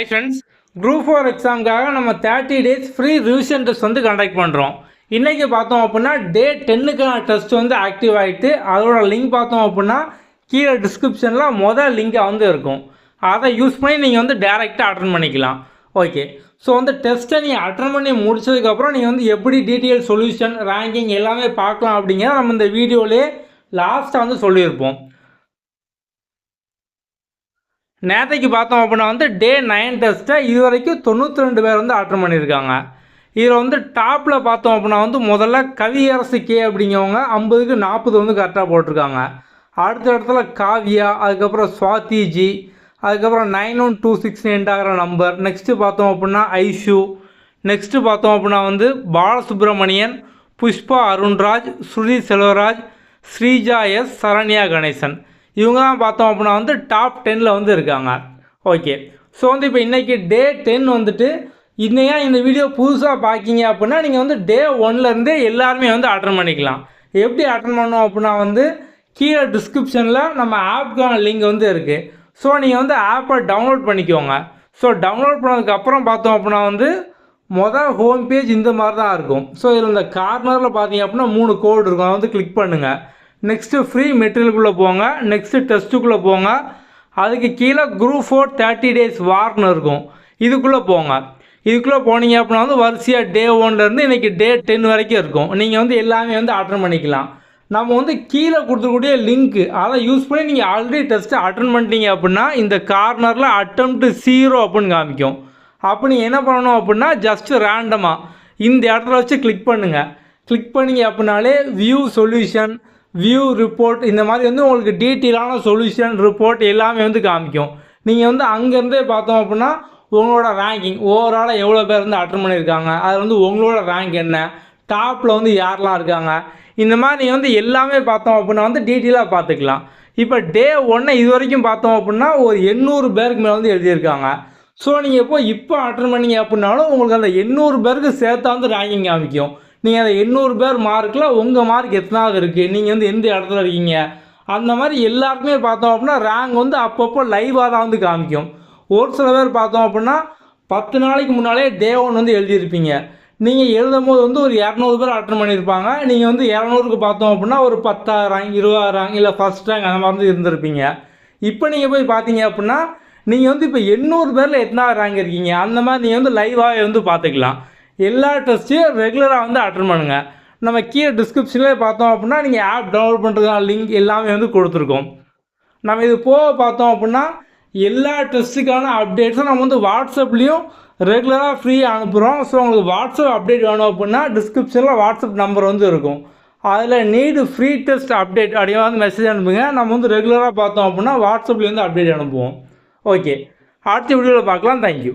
Hi friends, Group 4 எக்ஸாமுக்காக நம்ம 30 days free revision test வந்து conduct பண்ணுறோம். இன்றைக்கி பார்த்தோம் அப்படின்னா டே 10க்கான டெஸ்ட் வந்து ஆக்டிவ் ஆகிட்டு அதோட லிங்க் பார்த்தோம் அப்படின்னா கீழே டிஸ்கிரிப்ஷனில் மொதல் லிங்காக வந்து இருக்கும். அதை யூஸ் பண்ணி நீங்கள் வந்து டேரெக்டாக அட்டன் பண்ணிக்கலாம். ஓகே, ஸோ வந்து டெஸ்ட்டை நீங்கள் அட்டன் பண்ணி முடிச்சதுக்கப்புறம் நீங்கள் வந்து எப்படி டீட்டெயில் சொல்யூஷன் ரேங்கிங் எல்லாமே பார்க்கலாம் அப்படிங்கிறத நம்ம இந்த வீடியோவிலே லாஸ்ட்டாக வந்து சொல்லியிருப்போம். நேற்றைக்கு பார்த்தோம் அப்படின்னா வந்து டே 9 டெஸ்ட்டை இது வரைக்கும் 92 பேர் வந்து அட்டன் பண்ணியிருக்காங்க. இதில் வந்து டாப்பில் பார்த்தோம் அப்படின்னா வந்து முதல்ல கவியரசு கே அப்படிங்கிறவங்க 50க்கு 40 வந்து கரெக்டாக போட்டிருக்காங்க. அடுத்த இடத்துல காவ்யா, அதுக்கப்புறம் ஸ்வாதி ஜி, அதுக்கப்புறம் 9126 எண்டாகிற நம்பர். நெக்ஸ்ட்டு பார்த்தோம் அப்படின்னா ஐஷு, நெக்ஸ்ட்டு பார்த்தோம் அப்படின்னா வந்து பாலசுப்ரமணியன், புஷ்பா அருண்ராஜ், ஸ்ருதி செல்வராஜ், ஸ்ரீஜா எஸ், சரண்யா கணேசன். இவங்க தான் பார்த்தோம் அப்படின்னா வந்து டாப் 10ல் வந்து இருக்காங்க. ஓகே, ஸோ வந்து இப்போ இன்றைக்கி டே 10 வந்துட்டு இன்னையா இந்த வீடியோ புதுசாக பார்க்கிங்க அப்படின்னா நீங்கள் வந்து டே 1லேருந்தே எல்லாருமே வந்து அட்டன் பண்ணிக்கலாம். எப்படி அட்டன் பண்ணோம் அப்படின்னா வந்து கீழே டிஸ்கிரிப்ஷனில் நம்ம ஆப்புக்கான லிங்க் வந்து இருக்குது. ஸோ நீங்கள் வந்து ஆப்பை டவுன்லோட் பண்ணிக்கோங்க. ஸோ டவுன்லோட் பண்ணதுக்கப்புறம் பார்த்தோம் அப்படின்னா வந்து மொதல் ஹோம் பேஜ் இந்த மாதிரி தான் இருக்கும். ஸோ இதில் இந்த கார்னரில் பார்த்தீங்க அப்படின்னா 3 கோடு இருக்கும். அதை வந்து கிளிக் பண்ணுங்கள். நெக்ஸ்ட்டு ஃப்ரீ மெட்டீரியலுக்குள்ளே போங்க. நெக்ஸ்ட்டு டெஸ்ட்டுக்குள்ளே போங்க. அதுக்கு கீழே குரூப் 4 30 days வார்னு இருக்கும். இதுக்குள்ளே போங்க. இதுக்குள்ளே போனீங்க அப்படின்னா வந்து வரிசையாக டே 1லேருந்து இன்றைக்கி டே 10 வரைக்கும் இருக்கும். நீங்கள் வந்து எல்லாமே வந்து அட்டன் பண்ணிக்கலாம். நம்ம வந்து கீழே கொடுத்துக்கூடிய லிங்க்கு அதை யூஸ் பண்ணி நீங்கள் ஆல்ரெடி டெஸ்ட்டை அட்டன் பண்ணிட்டீங்க அப்படின்னா இந்த கார்னரில் அட்டெம்ப்ட் 0 அப்படின்னு காமிக்கும். அப்போ நீங்கள் என்ன பண்ணணும் அப்படின்னா ஜஸ்ட்டு ரேண்டமாக இந்த இடத்துல வச்சு கிளிக் பண்ணுங்கள். கிளிக் பண்ணிங்க அப்படின்னாலே வியூ சொல்யூஷன், வியூ ரிப்போர்ட் இந்த மாதிரி வந்து உங்களுக்கு டீட்டெயிலான சொல்யூஷன் ரிப்போர்ட் எல்லாமே வந்து காமிக்கும். நீங்கள் வந்து அங்கேருந்தே பார்த்தோம் அப்படின்னா உங்களோட ரேங்கிங் ஓவராலாக எவ்வளோ பேர் வந்து அட்டன் பண்ணியிருக்காங்க, அதில் வந்து உங்களோட ரேங்க் என்ன, டாப்பில் வந்து யாரெலாம் இருக்காங்க, இந்த மாதிரி நீங்கள் வந்து எல்லாமே பார்த்தோம் அப்படின்னா வந்து டீட்டெயிலாக பார்த்துக்கலாம். இப்போ டே 1 இது வரைக்கும் பார்த்தோம் அப்படின்னா ஒரு 800 பேருக்கு மேலே வந்து எழுதியிருக்காங்க. ஸோ நீங்கள் இப்போ அட்டன் பண்ணிங்க அப்படின்னாலும் உங்களுக்கு அந்த 800 பேருக்கு சேர்த்தா வந்து ரேங்கிங் காமிக்கும். நீங்கள் அந்த 800 பேர் மார்க்கில் உங்கள் மார்க் எத்தனாவது இருக்குது, நீங்கள் வந்து எந்த இடத்துல இருக்கீங்க, அந்த மாதிரி எல்லாருக்குமே பார்த்தோம் அப்படின்னா ரேங்க் வந்து அப்பப்போ லைவாக தான் வந்து காமிக்கும். ஒரு சில பேர் பார்த்தோம் அப்படின்னா 10 நாளைக்கு முன்னாலே டே 1 வந்து எழுதியிருப்பீங்க. நீங்கள் எழுதும் போது வந்து ஒரு 200 பேர் அட்டன் பண்ணியிருப்பாங்க. நீங்கள் வந்து 200க்கு பார்த்தோம் அப்படின்னா ஒரு 10,000 20,000 இல்லை ஃபஸ்ட் ரேங்க் அந்த மாதிரி வந்து இருந்திருப்பீங்க. இப்போ நீங்கள் போய் பார்த்தீங்க அப்படின்னா நீங்கள் வந்து இப்போ 800 பேரில் எத்தனாவது ரேங்க் இருக்கீங்க அந்த மாதிரி நீங்கள் வந்து லைவாக வந்து பார்த்துக்கலாம். எல்லா டெஸ்ட்டையும் ரெகுலராக வந்து அட்டன் பண்ணுங்கள். நம்ம கீழே டிஸ்கிரிப்ஷன்லேயே பார்த்தோம் அப்படின்னா நீங்கள் ஆப் டவுன்லோட் பண்ணுறதுக்கான லிங்க் எல்லாமே வந்து கொடுத்துருக்கோம். நம்ம இது போக பார்த்தோம் அப்படின்னா எல்லா டெஸ்ட்டுக்கான அப்டேட்ஸும் நம்ம வந்து வாட்ஸ்அப்லேயும் ரெகுலராக ஃப்ரீயாக அனுப்புகிறோம். ஸோ உங்களுக்கு வாட்ஸ்அப் அப்டேட் வேணும் அப்படின்னா டிஸ்கிரிப்ஷனில் வாட்ஸ்அப் நம்பர் வந்து இருக்கும். அதில் நீடு ஃப்ரீ டெஸ்ட் அப்டேட் அப்படியே வந்து மெசேஜ் அனுப்புங்க. நம்ம வந்து ரெகுலராக பார்த்தோம் அப்படின்னா வாட்ஸ்அப்லேயே வந்து அப்டேட் அனுப்புவோம். ஓகே, அடுத்த வீடியோவில் பார்க்கலாம். தேங்க்யூ.